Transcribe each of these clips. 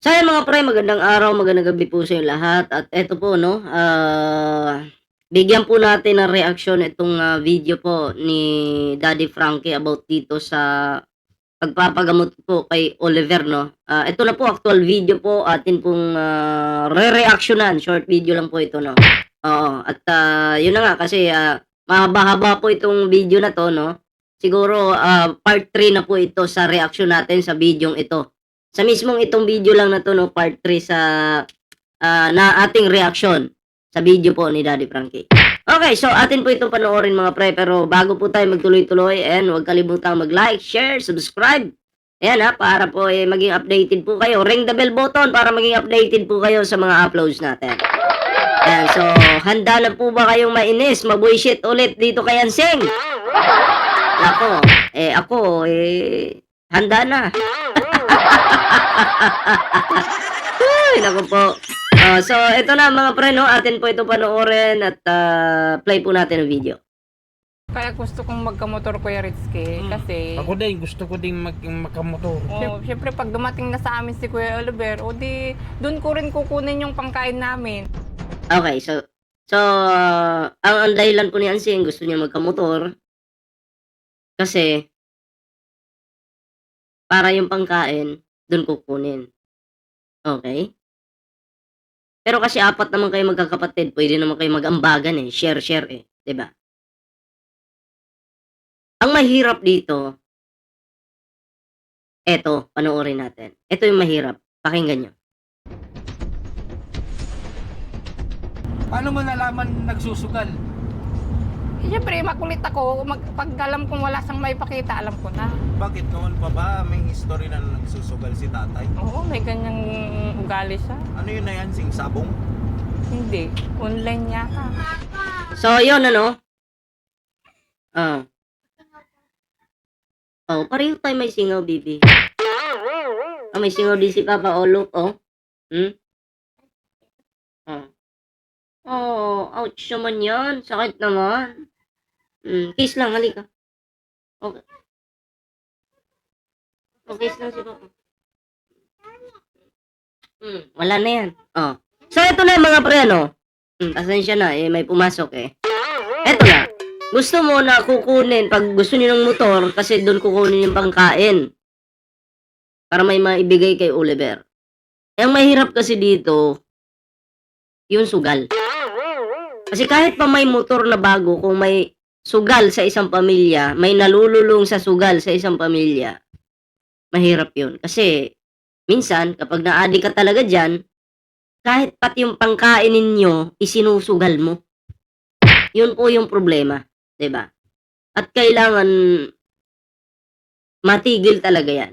So ayan mga pre, magandang araw, magandang gabi po sa inyo lahat at eto po 'no, bigyan po natin ng reaksyon itong, video po ni Daddy Frankie about dito sa pagpapagamot po kay Oliver 'no. Ito na po actual video po atin pong, re-reaksyonan, short video lang po ito 'no. Oo, at, yun na nga kasi, mahaba-haba po itong video na 'to 'no. Siguro, part 3 na po ito sa reaksyon natin sa videong ito. Sa mismong itong video lang na 'to 'no, part 3 sa, na ating reaksyon sa video po ni Daddy Frankie. Okay, so atin po itong panoorin mga pre, pero bago po tayo magtuloy-tuloy, ayan, huwag kalimutang mag-like, share, subscribe. Ayan para po maging updated po kayo. Ring the bell button para maging updated po kayo sa mga uploads natin. Ayan, so handa na po ba kayong mainis, mabuisit ulit dito kay Anseng? Ako, handa na. Ay, naku po. So ito na mga pre 'no, atin po ito panoorin at, play po natin ang video. Kaya gusto kong magkamotor Kuya Rizky kasi Ako din, gusto ko din magkamotor. syempre pag dumating na sa amin si Kuya Oliver, o di doon ko rin kukunin yung pangkain namin. Okay, so ang dahilan po ni Anseng gusto niya magkamotor kasi para yung pangkain dun kukunin. Okay? Pero kasi 4 naman kayo magkakapatid, pwede naman kayo mag-ambagan, share-share, 'di ba? Ang mahirap dito, eto, panoorin natin. Ito yung mahirap, pakinggan niyo. Paano mo nalaman nagsusugal? Syempre makulit ako, pag alam kong wala siyang maipakita, alam ko na. Bakit noon pa ba may history na nagsusugal si tatay? Oo, may ganyang ugali siya. Ano yun na yan? Sabong? Hindi, online yata. So, yun ano. Pareho tayo may singaw, bibi. May singaw din si Papa, look, ouch naman yan. Sakit naman. Kiss lang, halika. Okay. Kiss lang si Papa. Wala na yan. So, ito na mga pre, ano? Pasensya na, may pumasok Eto na. Gusto mo na kukunin, pag gusto niyo ng motor, kasi doon kukunin yung pangkain. Para may maibigay kay Oliver. Ang mahirap kasi dito, yung sugal. Kasi kahit pa may motor na bago, kung may sugal sa isang pamilya, may nalululong sa sugal sa isang pamilya, mahirap yun. Kasi, minsan, kapag naadi ka talaga dyan, kahit pati yung pangkain ninyo, isinusugal mo. Yun po yung problema. 'Di ba? At kailangan matigil talaga 'yan.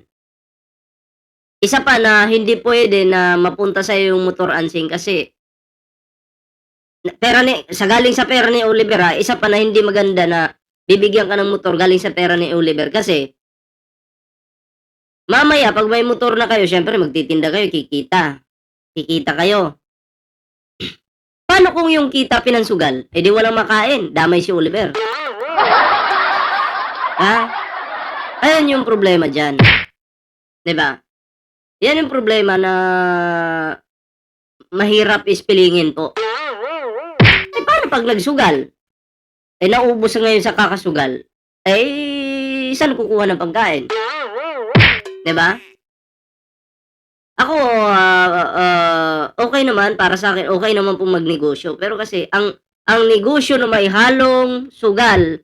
Isa pa na hindi pwede na mapunta sa yung motor Anseng kasi galing sa pera ni Oliver isa pa na hindi maganda na bibigyan ka ng motor galing sa pera ni Oliver kasi mamaya pag may motor na kayo, syempre magtitinda kayo, kikita. Kikita kayo. Paano kung yung kita pinansugal? Di walang makain, damay si Oliver. Ayan yung problema dyan. 'Di ba? Yan yung problema na mahirap ispilingin po. Paano pag nagsugal? Naubos na ngayon sa kakasugal. Saan kukuha ng pagkain? 'Di ba? Ako, okay naman para sa akin, okay naman pong magnegosyo. Pero kasi ang negosyo na may halong sugal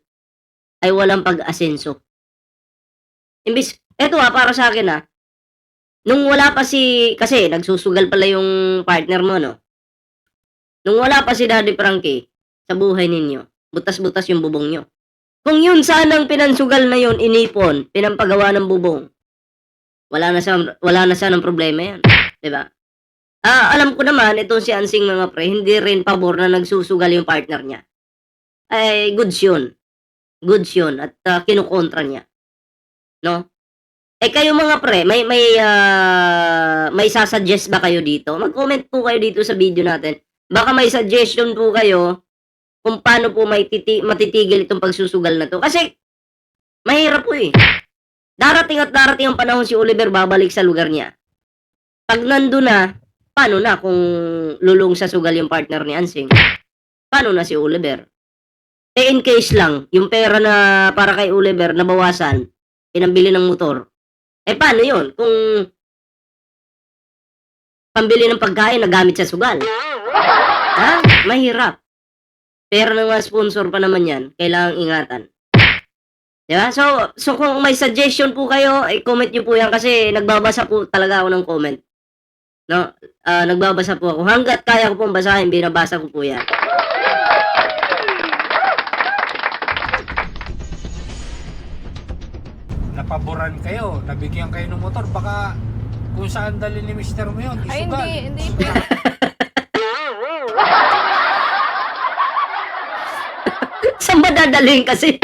ay walang pag-asenso. Imbis eto para sa akin nung wala pa kasi nagsusugal pala yung partner mo 'no. Nung wala pa si Daddy Frankie sa buhay ninyo, butas-butas yung bubong niyo. Kung yun sanang pinansugal na yun, inipon, pinampagawa ng bubong, wala na sanang problema yan, 'di ba? Alam ko naman itong si Anseng mga pre, hindi rin pabor na nagsusugal yung partner niya. Goods yun. Goods yun at kinukontra niya. No? Kayo mga pre, may sasuggest ba kayo dito? Mag-comment po kayo dito sa video natin. Baka may suggestion po kayo kung paano po matitigil itong pagsusugal na to. Kasi mahirap po Darating at darating ang panahon si Oliver babalik sa lugar niya. Pag nandun na, paano na kung lulong sa sugal yung partner ni Ansing? Paano na si Oliver? Eh, in case lang, yung pera na para kay Oliver nabawasan, pinambili ng motor. Eh, paano yun? Kung pambili ng pagkain na gamit sa sugal. Ha? Mahirap. Pera ng mga sponsor pa naman yan. Kailangang ingatan. Diba? So kung may suggestion po kayo, i-comment nyo po yan kasi nagbabasa po talaga ako ng comment. No? Nagbabasa po ako. Hanggat kaya ko pong basahin, binabasa ko po yan. Napaboran kayo, nabigyan kayo ng motor, baka kung saan dali ni mister mo yun, Ay, isugal. hindi po. Saan ba dadalhin kasi?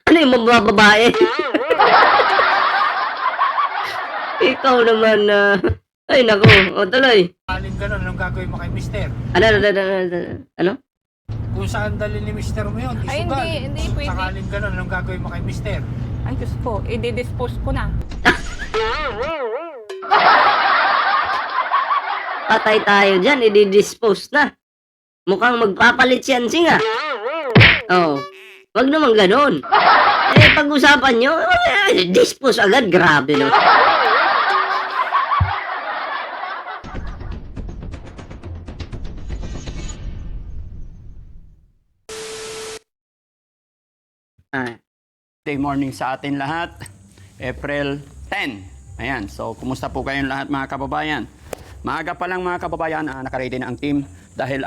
Ano yung mga babae? Ikaw naman, ay nako, o tuloy. Sakaling ganun, anong gagawin mo kay mister? Ano? Kung saan dali ni mister mo yun, Ay, isugal. hindi pwede. Sakaling ganun, anong gagawin mo kay mister? Ay, Diyos ko, i-dispose ko na. Patay tayo dyan, i-dispose na. Mukhang magpapalit si Ansing ah. Oo. Wag naman ganun. Eh, pag-usapan nyo, dispose agad. Grabe, no? Ah, Day morning sa atin lahat. April 10. Ayan. So, kumusta po kayong lahat mga kababayan? Maaga pa lang mga kababayan, nakaready na ang team dahil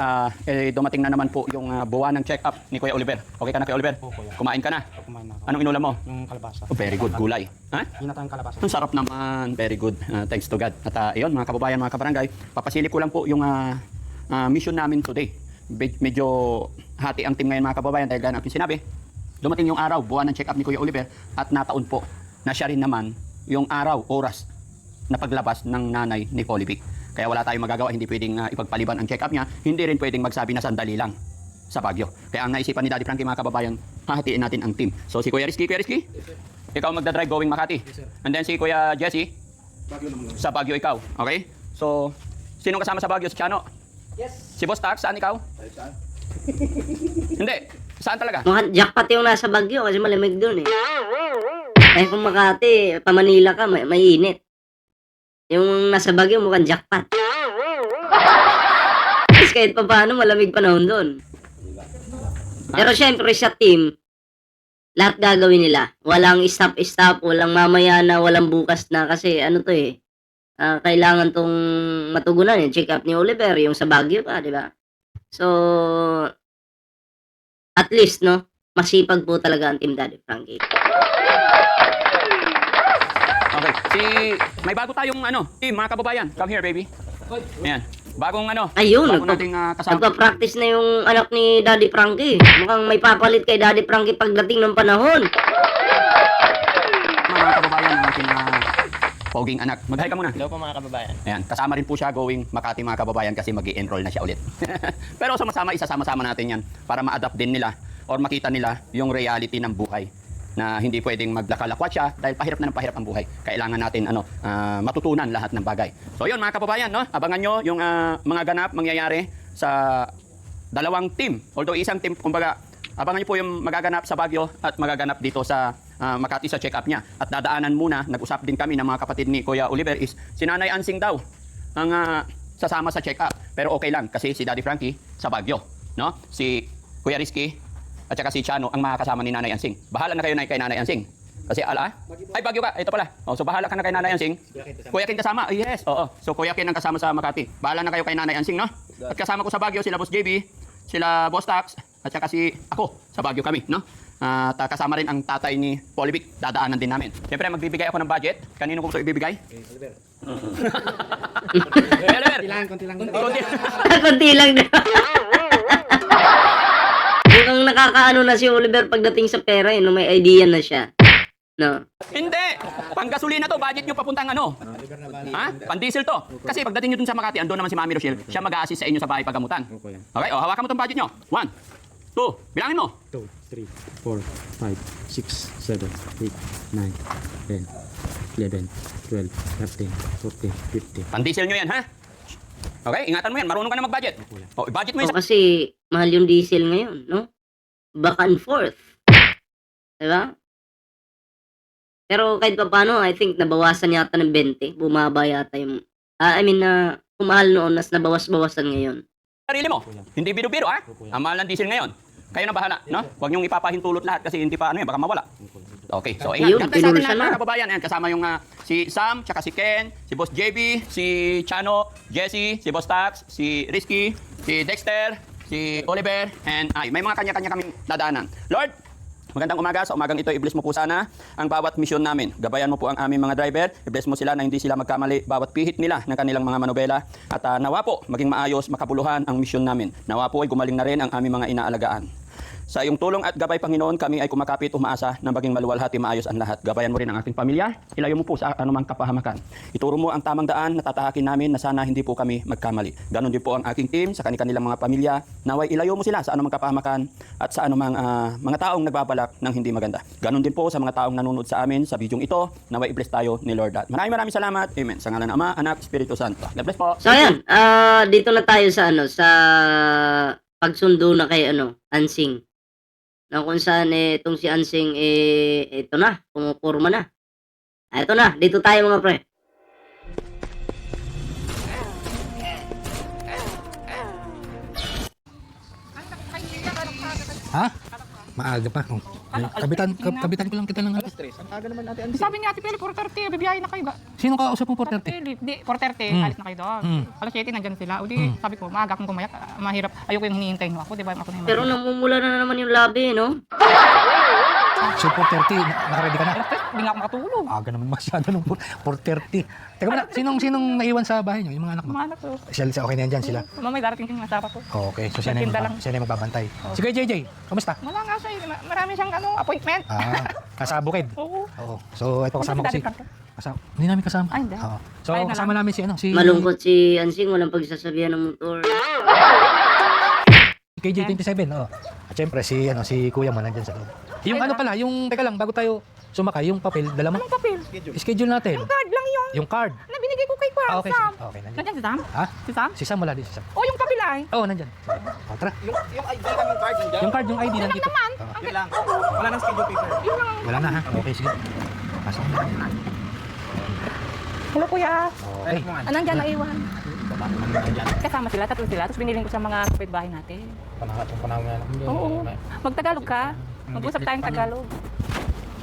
dumating na naman po yung buwan ng check-up ni Kuya Oliver. Okay ka na, Kuya Oliver? Oo, kuya. Kumain ka na? Kumain na ako. Anong inulam mo? Yung kalabasa. Oh, very good. Gulay. Ha? Ginatang kalabasa. Ang sarap naman. Very good. Thanks to God. At ayun, mga kababayan, mga kabarangay, papasili ko lang po yung mission namin today. Medyo hati ang team ngayon mga kababayan dahil gano'n aking sinabi. Dumating yung araw, buwan ng check-up ni Kuya Oliver at nataon po na siya rin naman yung araw, oras na paglabas ng nanay ni Polivic. Kaya wala tayong magagawa, hindi pwedeng ipagpaliban ang check-up niya, hindi rin pwedeng magsabi na sandali lang sa Baguio. Kaya ang naisipan ni Daddy Frankie mga kababayan, hahatiin natin ang team. So si Kuya Rizky, ikaw magdadrive going Makati. And then si Kuya Jesse, sa Baguio ikaw. Okay? So, sino kasama sa Baguio? Si Chano? Yes. Si Boss Tax, saan ikaw? Saan? Hindi. Saan talaga? mukhang jackpot yung nasa Baguio kasi malamig dun eh. Eh kung Makati, pa Manila ka, may init. Yung nasa Baguio mukhang jackpot. Kasi kahit pa paano, malamig panahon dun. Pero syempre sa team, lahat gagawin nila. Walang stop-stop, walang mamaya na, walang bukas na. Kasi ano to eh, kailangan tong matugunan eh. Check up ni Oliver, yung sa Baguio pa, di ba? So, at least, no, masipag po talaga ang team Daddy Frankie. Okay. May bago tayong team mga kababayan. Come here, baby. Ayan. Bagong Ayun, bago nating kasama. nagpa-practice na yung anak ni Daddy Frankie. Mukhang may papalit kay Daddy Frankie pagdating ng panahon. Mga kababayan, ang ating poging anak. Mag-hi ka muna. Hello po mga kababayan. Ayan, kasama rin po siya going Makati mga kababayan kasi mag-i-enroll na siya ulit. Pero isasama-sama natin yan para ma-adapt din nila or makita nila yung reality ng buhay na hindi pwedeng maglakalakwat siya dahil pahirap na ng pahirap ang buhay. Kailangan natin matutunan lahat ng bagay. So yun mga kababayan, no? Abangan nyo yung mga ganap mangyayari sa dalawang team. Although isang team, kumbaga, abangan nyo po yung magaganap sa Baguio at magaganap dito sa Makati sa check-up niya. At dadaanan muna, nag-usap din kami ng mga kapatid ni Kuya Oliver is si Nanay Ansing daw ang sasama sa check-up. Pero okay lang kasi si Daddy Frankie sa Baguio, no? Si Kuya Rizky at saka si Chano ang makakasama ni Nanay Ansing. Bahala na kayo kay Nanay Ansing. Kasi ay Baguio ka, ito pala. Oh, so bahala ka na kay Nanay Ansing. Kuya Kin kasama. Yes, oo. So Kuya Kin ang kasama sa Makati. Bahala na kayo kay Nanay Ansing, no? At kasama ko sa Baguio sila Boss JB, sila Boss Tax, at saka si ako sa Baguio kami, no? At kasama rin ang tatay ni Polivic, dadaanan din namin. Siyempre magbibigay ako ng budget. Kanino ko gusto ibibigay? Oliver. Konti lang. Kunti lang na. Mukhang nakakaano na si Oliver pagdating sa pera eh, no? May idea na siya. No? Hindi! Panggasolina to, budget nyo papuntang Ha? Pandiesel to. Kasi pagdating nyo dun sa Makati, andun naman si Mami Rochelle, siya mag-a-assist sa inyo sa bahay pagamutan. Okay, hawakan mo tong budget nyo. 1, 2, bilangin mo. 2, 3, 4, 5, 6, 7, 8, 9, 10, 11, 12, 13, 14, 15. Pandiesel nyo yan, ha? Okay, ingatan mo yan. Marunong ka na mag-budget. O, i-budget mo yan. O, kasi mahal yung diesel ngayon, no? Back and forth. Diba? Pero kahit pa paano, I think nabawasan yata ng 20. Bumaba yata yung... kumahal noon, nas nabawas-bawasan ngayon. Sarili mo. Hindi biro-biro, ha? Ang mahal ng diesel ngayon. Kayo na bahala, no? Huwag niyong ipapahintulot lahat kasi hindi pa, baka mawala. Okay, so Ayun, ingat. God bless sa atin pinulsa na, na. mga kababayan. Ayan, kasama yung si Sam, tsaka si Ken, si Boss JB, si Chano, Jesse, si Boss Tax, si Risky, si Dexter, si Oliver, and may mga kanya-kanya kaming dadaanan. Lord, magandang umaga. Sa umagang ito, i-bless mo po sana ang bawat misyon namin. Gabayan mo po ang aming mga driver. I-bless mo sila na hindi sila magkamali bawat pihit nila ng kanilang mga manobela. At nawa po, maging maayos, makapuluhan ang misyon namin. Nawa po ay gumaling na rin ang aming mga inaalagaan. Sa iyong tulong at gabay, Panginoon, kami ay kumakapit umaasa na maging maluwalhati maayos ang lahat. Gabayan mo rin ang aking pamilya. Ilayo mo po sa anumang kapahamakan. Ituro mo ang tamang daan na tatahakin namin na sana hindi po kami magkamali. Ganon din po ang aking team sa kanilang mga pamilya. Naway ilayo mo sila sa anumang kapahamakan at sa anumang mga taong nagbabalak ng hindi maganda. Ganon din po sa mga taong nanonood sa amin sa bidyong ito. Naway i-bless tayo ni Lord. At maraming salamat. Amen. Sa ngalan ng Ama, Anak, Espiritu Santo. God bless po. So, ayan. Dito na tayo sa sa pagsundo na kay Ansing. Na kung saan itong si Ansing ito na, pumupurma na. Ito na, dito tayo mga pre. Ha? Maaga pa. Oh. Kabitan ko lang kita ng Sabi ni Ate Peli, 4:30, bibiyahe na kayo ba? Sino ka usap mo Ate 4:30? Peli, di, 4:30, alis na kayo doon. Alas 7, nandyan sila. O di, sabi ko, maaga akong gumayak, mahirap. Ayoko yung hinihintay nyo ako, di ba? Ako na yung Pero namumula na naman yung labi, no? So 4:30, nakaready ka na? Hindi nga ako makatulog. Aga naman masyado ng 4:30. Teka muna, sinong naiwan sa bahay niyo? Yung mga anak mo? Mga anak ko. Sila okay na yan dyan sila? Mamay darating yung asawa ko. Okay, so siya na Nagtinda lang. yung magbabantay. Si Kuya JJ, kamusta? Wala nga siya, marami siyang appointment. Nasa Bukid. Oo. Oo. So ito kasama ko si... Hindi namin kasama. Ay, hindi. Oo. So Ayun na kasama namin si... Malungkot si Ansing, walang pagsasabihan ng motor. KJ27, oo. At syempre si Kuya mo nandyan sa loob. Yung pala, teka lang, bago tayo sumakay, yung papel, dala mo? Anong papel? Schedule natin. Yung card lang yun. Yung card. Na binigay ko kay Kuya Okay, Sam. okay, nandyan. Nandyan si Sam? Ha? Si Sam? Si Sam wala din, si Sam. O, yung papel ay. Oo, nandyan. O, tara. Yung ID lang yung card nandiyan. Yung card, yung ID Yun lang nandito. naman. Oo. Yun lang. Wala nang schedule paper. Yun lang. Wala na ha? Okay, sige. Pasok na. Hello, Kuya. Okay. Nandyan, naiwan. Kasama sila, tatlo sila. Tapos biniling ko sa mga kapitbahay natin. Panahon nga. Oo. Magtagalog ka. Mag-usap tayong Tagalog.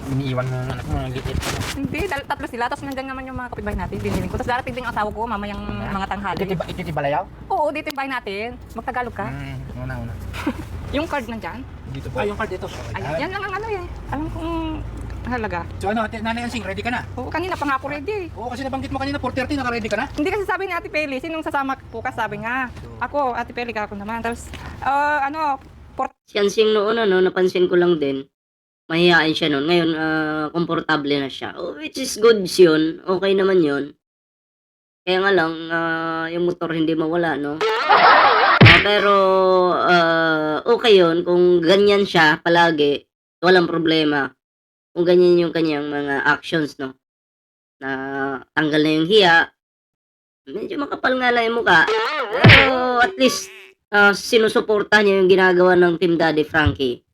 Iniiwan mo ng anak mo, nagigit. Hindi, tatlo sila. Tapos nandyan naman yung mga kapitbahay natin. Biniling ko. Tapos darating din ang asawa ko, mamayang mga tanghali. Ititibalayaw? Oo, dito yung bahay natin. Magtagalog ka. Una. Yung card nandyan. Dito po. Yung card dito. Ay, yan lang ang alam kong halaga. So Nanay Ansing, ready ka na? Oo, kanina pa nga ako ready. Oo, kasi nabanggit mo kanina, 4:30, naka-ready ka na? Hindi kasi sabi ni Ate Peli, sinong sasama po ka, sabi nga. Ako, Ate Peli, ako naman. Tapos, Si Ansing noon, napansin ko lang din, mahihain siya noon. Ngayon, komportable na siya. Oh, which is good yun. Okay naman yun. Kaya nga lang, yung motor hindi mawala, no? Pero, okay yun. Kung ganyan siya palagi, walang problema. Kung ganyan yung kanyang mga actions, no? Na tanggal na yung hiya, medyo makapal nga lang yung mukha. Pero at least, sinusuporta niya yung ginagawa ng Team Daddy Frankie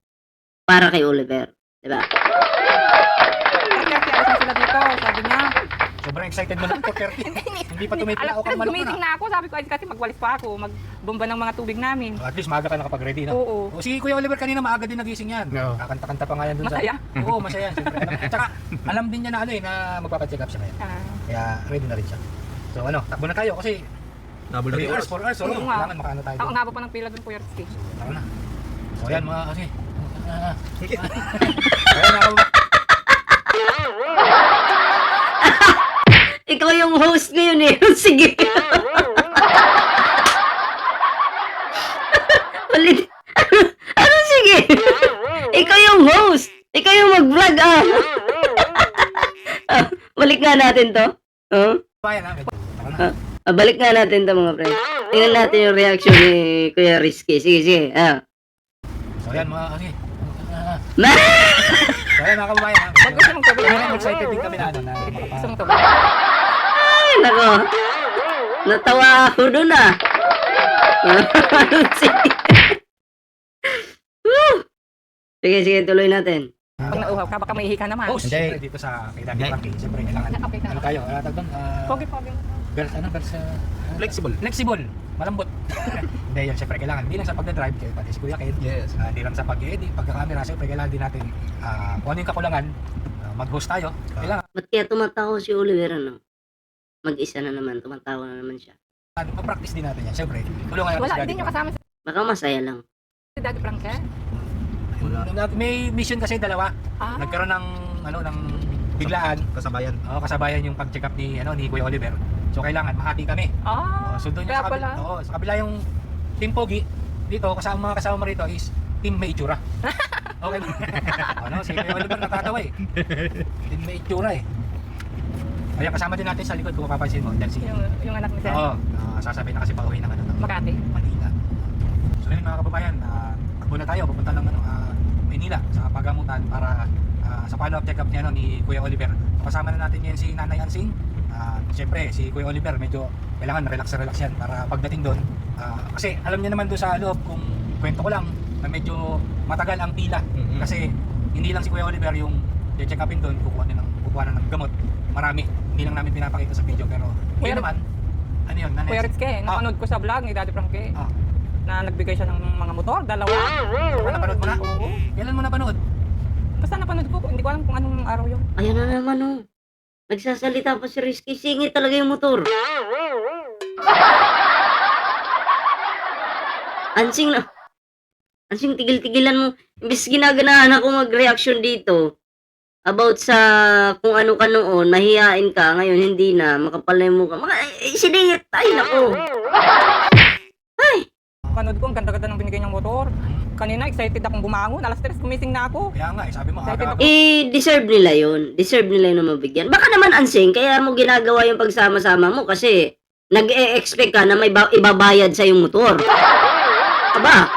para kay Oliver. Diba? 4:30 alas na sila dito, sabi niya. Sobrang excited mo na, 4:30. Hindi pa tumipila ako kang malok Gumiting na. na ako, sabi ko, ay kasi magwalis pa ako, magbomba ng mga tubig namin. At least maaga ka nakapag-ready na. Oo. O si Kuya Oliver kanina maaga din nagising yan. Kakanta-kanta pa nga yan dun sa... Masaya. Oo, masaya. Siyempre. At saka, alam din niya na na magpapacheck up siya ngayon. Kaya ready na rin siya. So takbo na tayo kasi 3 hours, 4 hours. So, Oo nga. kailangan makaano tayo. Ang haba pa ng pila doon, Kuya Rizky. Tama na. So yan mga kasi. Ayan ako. Ikaw yung host ngayon eh. Sige. Ulit. Ano sige? Ikaw yung host. Ikaw yung mag-vlog balik nga natin to. Bayan ha. Tama na. Balik nga natin to mga friends. Tingnan natin yung reaction ni Kuya Rizky. Sige. So yan mga kasi. Ma! So ayun mga kababayan, ha? Pag gusto mong tubig, Ngayon, excited din kami na ano na gusto mong tubig. Ay, nako. Natawa ako dun ah. Woo! Sige, sige, tuloy natin. Pag nauhaw ka, baka maihi ka naman. Oh, siyempre dito sa kay Daddy Frankie, siyempre kailangan Okay ka. ano tayo, tag doon, Pogi-pogi. flexible. Flexible, malambot. Hindi yan, siyempre kailangan. Hindi lang sa pagdadrive, kaya pati si Kuya Ken. Yes. Hindi lang sa pag-edit, pagka-camera, siyempre kailangan din natin kung ano yung kakulangan, mag-host tayo. Kailangan Ba't kaya tumatawa si Oliver, ano? Mag-isa na naman, tumatawa na naman siya. ma-practice din natin yan. Siyempre, tulungan natin Wala, si hindi Daddy nyo Frankie. kasama Baka masaya lang. si Daddy Frank eh. May mission kasi dalawa. Ah, Nagkaroon ng ano ng biglaan. Kasabayan. Kasabayan yung pag-check up ni Kuya Oliver. So kailangan mahati kami. So doon kaya sa pala. sa kabila yung Team Pogi dito mga kasama rito is Team May Itsura. Okay. Si Kuya Oliver natatawa eh. Team May Itsura eh. Kaya kasama din natin sa likod kung mapapansin mo. Dahil si Yung anak ni Sir. sasabihin na kasi pauwi ng Makati. Manila. So yun mga kababayan, takbo na tayo, pupunta ng Manila sa pagamutan para sa follow-up check-up ni Kuya Oliver. Kasama na natin ngayon si Nanay Ansing. Siyempre, si Kuya Oliver medyo kailangan relax yan para pagdating doon. Kasi alam niya naman doon sa loob, kung kwento ko lang, na medyo matagal ang pila. Kasi hindi lang si Kuya Oliver yung check upin doon, kukuha na ng gamot. Marami. Hindi lang namin pinapakita sa video pero Kuya yun naman, ano yun? Kuya Ritske, napanood ko sa vlog ni Daddy Frankie na nagbigay siya ng mga motor, dalawa. Napanood mo na? Oo. Kailan mo napanood? Basta napanood ko, hindi ko alam kung anong araw yun. Ayun na naman, oh. Nagsasalita pa si Rizky. Singit talaga yung motor. Ansing na. Ansing, tigil-tigilan mo. Imbis ginaganahan ako mag-reaction dito about sa kung ano ka noon, mahihain ka, ngayon hindi na, makapal na yung mukha. Siningit. Ay, nako. Panood ko, ang ganda-ganda ng binigay niyang motor. Kanina, excited akong bumangon. Alas 3, gumising na ako. Kaya nga, sabi mo, Excited aga. ako. Deserve nila yun. Deserve nila yun na mabigyan. Baka naman, Ansing, kaya mo ginagawa yung pagsama-sama mo kasi nag-e-expect ka na may ibabayad sa yung motor. Aba,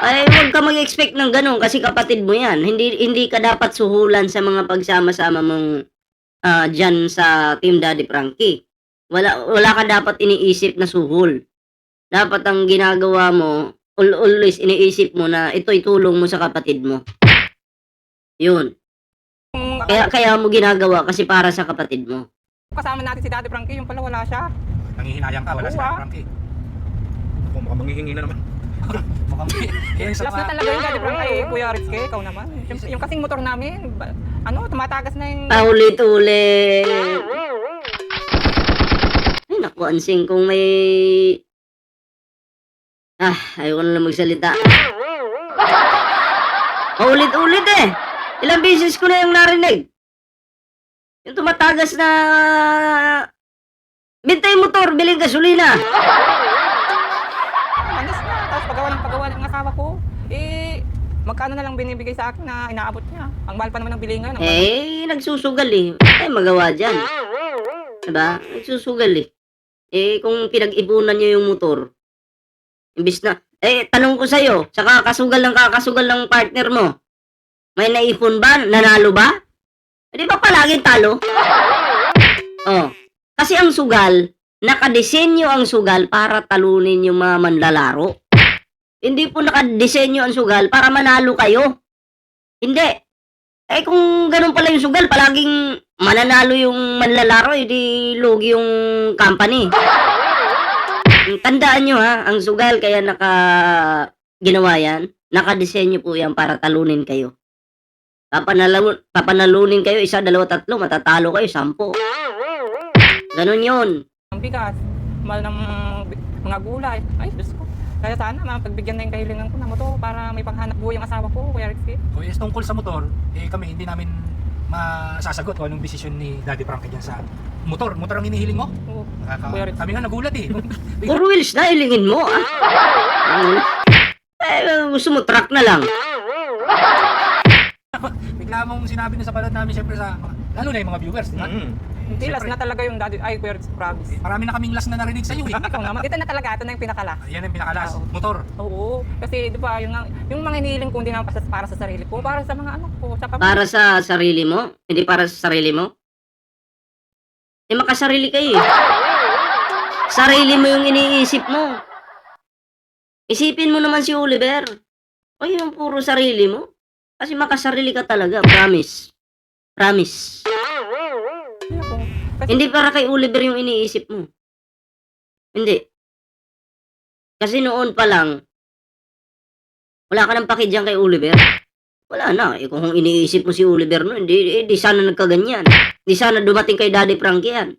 ay huwag ka mag-expect ng ganun kasi kapatid mo yan. Hindi ka dapat suhulan sa mga pagsama-sama mong dyan sa Team Daddy Frankie. Wala ka dapat iniisip na suhol. Dapat ang ginagawa mo, always iniisip mo na ito'y tulong mo sa kapatid mo. Yun. Kaya mo ginagawa kasi para sa kapatid mo. Kasama natin si Daddy Frankie, yung pala wala siya. Nangihinayang ka, wala Oo, si Frankie. Kung mukhang manghihingi na naman. Mukhang yun sa Last na talaga yung Daddy Frankie, Kuya Ritske, ikaw naman. Yung kasing motor namin, tumatagas na yung... Paulit-ulit. Ay, naku, Ansing, kung may... ayoko na lang magsalita. Paulit-ulit eh. Ilang beses ko na yung narinig. Yung tumatagas na... Benta yung motor, biling gasolina. Angas na, tapos pagawa ng asawa ko. Magkano na lang binibigay sa akin na inaabot niya. Ang mahal pa naman ng bilingan. Nagsusugal eh. Ay, magawa dyan. Diba? Nagsusugal eh. Kung pinag-ipunan nyo yung motor, imbis na, tanong ko sa'yo, sa kakasugal ng partner mo, may naipon ba? Nanalo ba? Di ba palaging talo? Kasi ang sugal, nakadesenyo ang sugal para talunin yung mga manlalaro. Hindi po nakadesenyo ang sugal para manalo kayo. Hindi. Kung ganun pala yung sugal, palaging mananalo yung manlalaro, hindi lugi yung company. Tandaan nyo ang sugal kaya ginawa yan, nakadesenyo po yan para talunin kayo. Papanalunin kayo, 1, 2, 3, matatalo kayo, 10. Ganun yun. Ang bigas, mahal ng mga gulay. Ay, Diyos ko. Kaya sana mapagbigyan na yung kahilingan ko na motor para may panghanap buhay ang asawa ko, Kuya Ritske. Yes, tungkol sa motor, kami hindi namin masasagot kung anong desisyon ni Daddy Frankie dyan sa motor. Motor ang hinihiling mo? Oo. Kuya Ritske. Kami nga nagulat eh. Puro wheels na, ilingin mo. Gusto mo, truck na lang. Bigla mong sinabi na sa palad namin, syempre lalo na yung mga viewers, di ba? Hindi, last Siyempre. na talaga yung daddy, ay, Kuya Ritz, promise. Marami na kaming last na narinig sa'yo eh. Ikaw naman, ito na talaga, ito na yung pinakalas. Yan ang pinakalas. Oo. Motor. Oo, kasi di ba, yung mga hinihiling ko hindi naman para sa sarili ko, para sa mga anak ko, sa pamilya. Para sa sarili mo? Hindi para sa sarili mo? Eh, makasarili kayo eh. Sarili mo yung iniisip mo. Isipin mo naman si Oliver. O yung puro sarili mo. Kasi makasarili ka talaga, promise. Promise. Ako. Kasi, Hindi para kay Oliver yung iniisip mo. Hindi. Kasi noon pa lang, wala ka nang paki dyan kay Oliver. Wala na. Eh, kung iniisip mo si Oliver no, hindi sana nagkaganyan. Hindi sana dumating kay Daddy Frankie yan.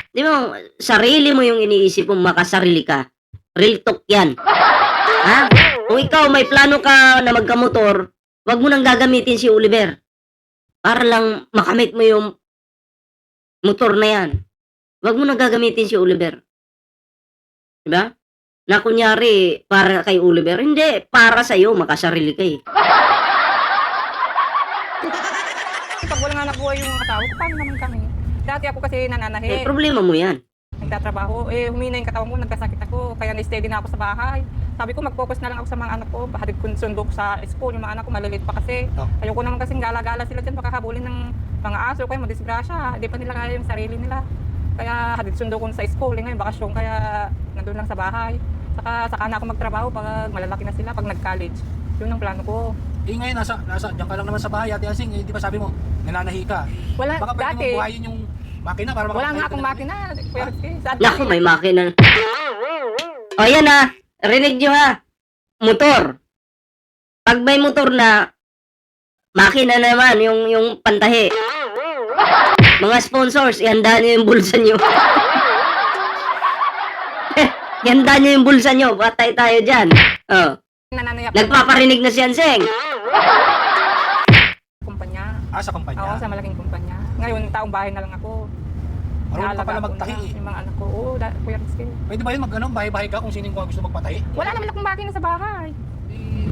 Di mo, sarili mo yung iniisip mo, makasarili ka. Real talk yan. Ha? Kung ikaw may plano ka na magkamotor, wag mo nang gagamitin si Oliver. Para lang makamit mo yung motor na yan. Wag mo nang gagamitin si Oliver. Diba? Na kunyari, para kay Oliver. Hindi, para sa'yo, makasarili ka eh. pag wala nga nabuhay yung asawa ko, paano naman kami? Dati ako kasi Eh, nananahi, problema mo yan. nagtatrabaho, humina yung katawan ko, nagkasakit ako, kaya na-steady na ako sa bahay. Sabi ko, mag-focus na lang ako sa mga anak ko, hatid ko sundo ko sa school, yung mga anak ko maliliit pa kasi. Oh. Ayoko naman kasing gala-gala sila dyan, makahabulin ng mga aso, kaya madisgrasya, hindi pa nila kaya yung sarili nila. Kaya hatid sundo ko sa school, ngayon bakasyon, kaya nandun lang sa bahay. Saka na ako magtrabaho pag malalaki na sila, pag nag-college. Yun ang plano ko. Eh ngayon, diyan ka lang naman sa bahay, Ate Asing. Eh, di ba sabi mo, nananahi ka. Wala, Baka pwede dati, mo buhayin yung makina para wala makapagpalit nga ka akong ng- makina. Kuya Rizky. Dati, Naku, may makina. O yan ha, rinig nyo ha. Motor. Pag may motor na, makina naman, yung pantahi. Mga sponsors, ihanda nyo yung bulsa nyo. Ihanda nyo yung bulsa nyo, patay tayo dyan. Oh. nananayap ako Nagpaparinig na si Anseng. sa kumpanya. Sa kumpanya. Oo, sa malaking kumpanya. Ngayon, taong bahay na lang ako. Marunong ka Naalaga pala ko magtahi na eh. yung mga anak ko. Oo, Kuya Rizky. Pwede ba yun bahay-bahay ka kung sino yung gusto magpatahi? Wala naman akong makina sa bahay.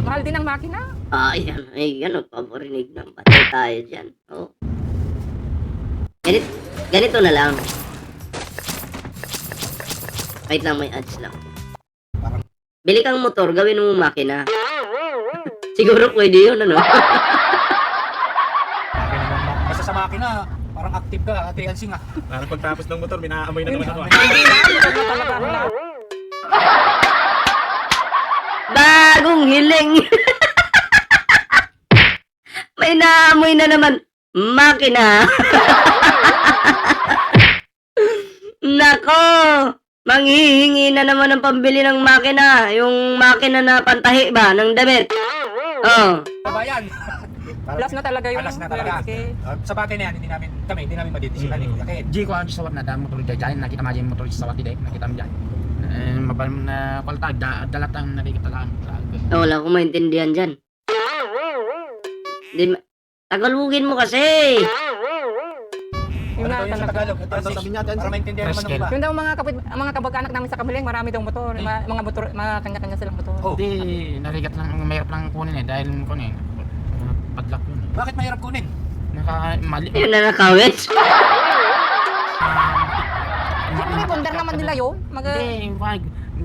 Mahal din ang makina. Ayan, ay yan, nagpaparinig na. Patay tayo dyan. Oh. Ganito na lang. Wait lang, may ads lang. Bili kang motor, gawin mo makina. Siguro pwede yun, ano? Basta sa makina, parang active ka, Ate Asing ah. Parang pagtapos ng motor, minaamoy na naman ako. Hindi na, motor na talaga ang lahat. Bagong hiling! May naamoy na naman. Makina. Nako! Manghihingi na naman ng pambili ng makina. Yung makina na pantahi ba, ng damit. Oh. Babayan. Last na talaga yun. Alas na Kuya talaga. Rizky. Sa bagay na yan, hindi namin madidisipan ni Kuya Ken. Ji ko ang sawat na damo motor dyan, nakita mo yung motor sa sawat ide, nakita mo dyan. Mabal na kwalta, dalatang nakikita lang. Wala akong maintindihan dyan. Tagalugin mo kasi. Yun Ano daw na yun sa talaga. Tagalog? Ate Asing, Sabi niya, Ate para Asing. maintindihan naman ng iba. Yun daw mga kamag-anak namin sa Kamiling, marami daw motor. Mga motor, mga kanya-kanya silang motor. Oh, Hindi, narigat lang, mahirap lang kunin dahil kunin. Padlock yun. bakit mahirap kunin? Mali. Yun na nakawit. Siyempre, pundar naman nila yun. Hindi,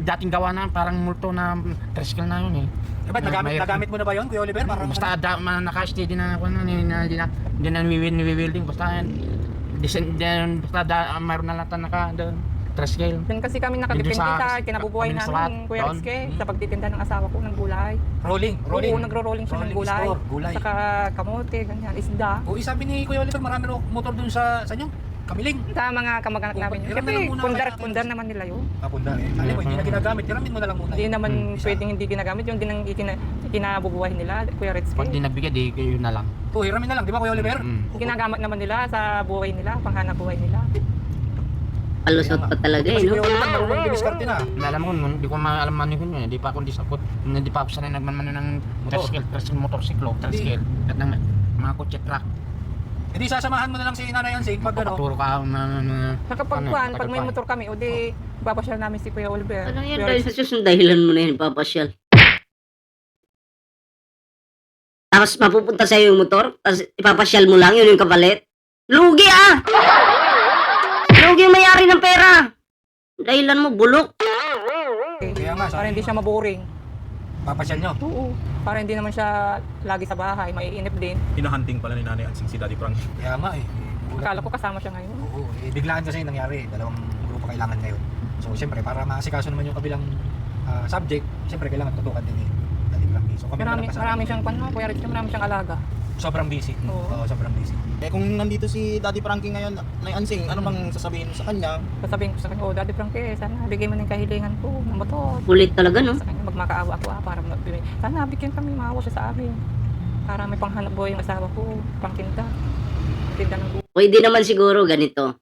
dating gawa na parang multo na tricycle na yun eh. Eh, ba't nagamit mo na ba yun, Kuya Oliver? Parang Basta naka-steady na ako na, hindi na niwilding, basta mayroon na lahat na tricycle. Doon kasi kami nakadepende Dito sa- sa kinabubuhay kami sa namin, Kuya doon. Rizky, sa pagtitinda ng asawa ko ng gulay. rolling. Oo, nagro-rolling siya ng Rolling gulay. store, gulay. Saka kamote, ganyan, isda. O, sabi ni Kuya Oliver, marami raw motor dun sa inyo. Kamiling. Sa mga kamag-anak Oo, namin. hiram na Siyempre, lang muna kayo. pundar naman nila yun. Punda eh. Alam mo, hindi na ginagamit. Hiramin mo na lang muna. Hindi naman Isa. pwedeng hindi ginagamit yung din ang kinabubuhay nila, Kuya Pag Rizky. di nagbigay, di kayo na lang. O, hiramin na lang. Di ba, Kuya Oliver? Ginagamit naman nila sa buhay nila, panghanap buhay nila. Palusot pa talaga Di ba eh, si no? Kuya Oliver marunong dimiskarte na? Alam mo, hindi ko maalam man yun eh. Hindi pa ako hindi pa ako sanay nagmanman ng motorsiklo, tricycle, at ng mga kotse truck. Hindi sasamahan mo na lang si Nanay Ansing pag ano. Paturo ka Nakapagpuan, pag may motor kami, o di, ipapasyal namin si Kuya Oliver. Ano yan, Kuya dahil Rizky. sa susunod dahilan mo na yun, papasyal. Tapos mapupunta sa'yo yung motor, tapos ipapasyal mo lang, yun yung kapalit. Lugi ah! Lugi yung may-ari ng pera. Dahilan mo, bulok. Kaya nga, Para hindi siya maboring. papasyal nyo. Oo. Para hindi naman siya lagi sa bahay, maiinip din. Hinahunting pala ni Nanay Ansing si Daddy Frankie. Kaya nga eh. Akala ko kasama siya ngayon. Oo, biglaan kasi yung nangyari. Dalawang grupo kailangan ngayon. So, siyempre, para maasikaso naman yung kabilang subject, siyempre, kailangan tutukan din eh. Daddy Frankie. So, kami Marami siyang Kuya Rich, marami siyang alaga. sobrang busy. Oo. Sobrang busy. Eh kung nandito si Daddy Frankie ngayon, Nay Ansing, ano bang sasabihin mo sa kanya? Sasabihin ko sa kanya, Daddy Frankie, sana bigay mo ng kahilingan ko ng motor. Kulit talaga, no? Sa kanya, magmakaawa ako para magbibigay. Sana bigyan kami, maawa siya sa amin. Para may panghanap buhay yung asawa ko, pangkinta. Tinda ng buhay. Pwede naman siguro ganito.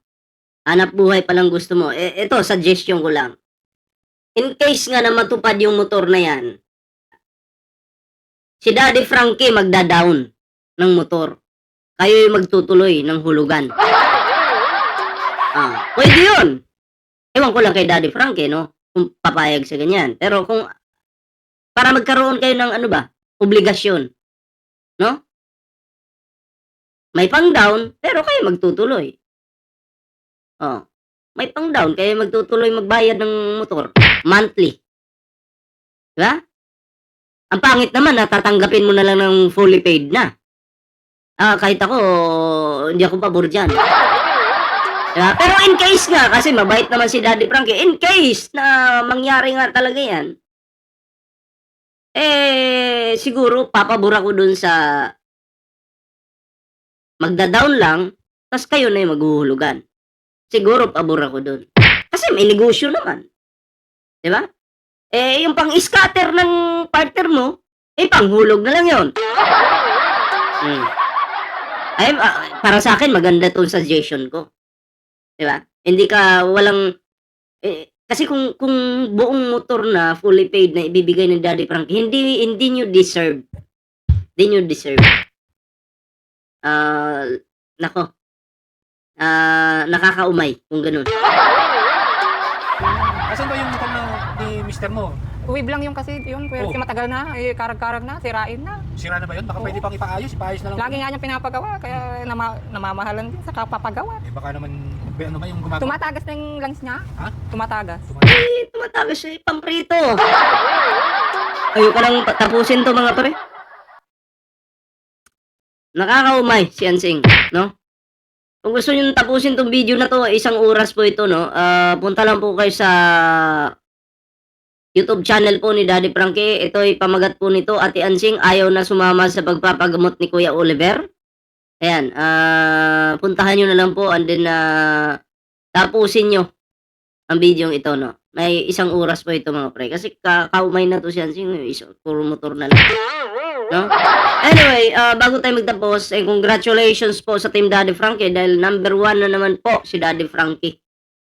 Hanap buhay pa lang gusto mo. Ito, suggestion ko lang. In case nga na matupad yung motor na yan, si Daddy Frankie magda-down ng motor. Kayo yung magtutuloy ng hulugan. Pwede yun. Ewan ko lang kay Daddy Frankie, no? Kung papayag sa ganyan. Pero kung, para magkaroon kayo ng ano ba, obligasyon. No? May pang-down, pero kayo magtutuloy. May pang-down, kayo magtutuloy magbayad ng motor. Monthly. Diba? Ang pangit naman, natatanggapin mo na lang ng fully paid na. Kahit ako, hindi ako pabor dyan. Diba? Pero in case nga, kasi mabait naman si Daddy Frankie, in case na mangyari nga talaga yan, siguro, papabor ako dun sa magda-down lang, tas kayo na yung maghuhulugan. Siguro, pabor ako dun. Kasi may negosyo naman. Diba? Yung pang-scatter ng partner mo, panghulog na lang yun. Para sa akin, maganda tong suggestion ko. Diba? Hindi ka walang... kasi kung buong motor na fully paid na ibibigay ng Daddy Frankie, hindi nyo deserve. Hindi nyo deserve. Nako. Nakakaumay kung ganun. Asan ba yung motor ni mister mo? Uwib lang yung kasi yun, Kuya Rich, matagal na, karag-karag na, sirain na. Sira na ba yun? Baka pwede pang ipaayos na lang. Lagi nga niyang pinapagawa, kaya namamahalan din sa kapapagawa. Baka naman, ano ba yung gumagawa? Tumatagas na yung lungs niya. Ha? Tumatagas. Tumatagas siya pamprito. Ayoko lang tapusin to mga pre. Nakakaumay si Ansing, no? Kung gusto nyo tapusin tong video na to, 1 oras po ito, no? Punta lang po kayo sa YouTube channel po ni Daddy Frankie. Ito ay pamagat po nito. Ate Ansing ayaw na sumama sa pagpapagamot ni Kuya Oliver. Ayan, puntahan nyo na lang po and then tapusin nyo ang video ito, no? May 1 oras po ito mga pre. Kasi kaumay na to si Ansing. Puro motor na lang. No? Anyway, bago tayo magtapos, congratulations po sa Team Daddy Frankie dahil number 1 na naman po si Daddy Frankie.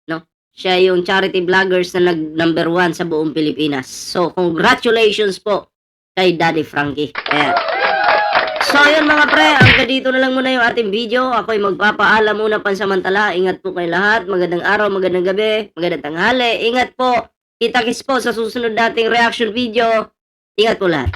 No? Siya yung charity vloggers na nag-number 1 sa buong Pilipinas. So, congratulations po kay Daddy Frankie. Ayan. So, yun mga pre, hanggang dito na lang muna yung ating video. Ako'y magpapaalam muna pansamantala. Ingat po kayo lahat. Magandang araw, magandang gabi, magandang tanghali. Ingat po. Kita-kits po sa susunod nating reaction video. Ingat po lahat.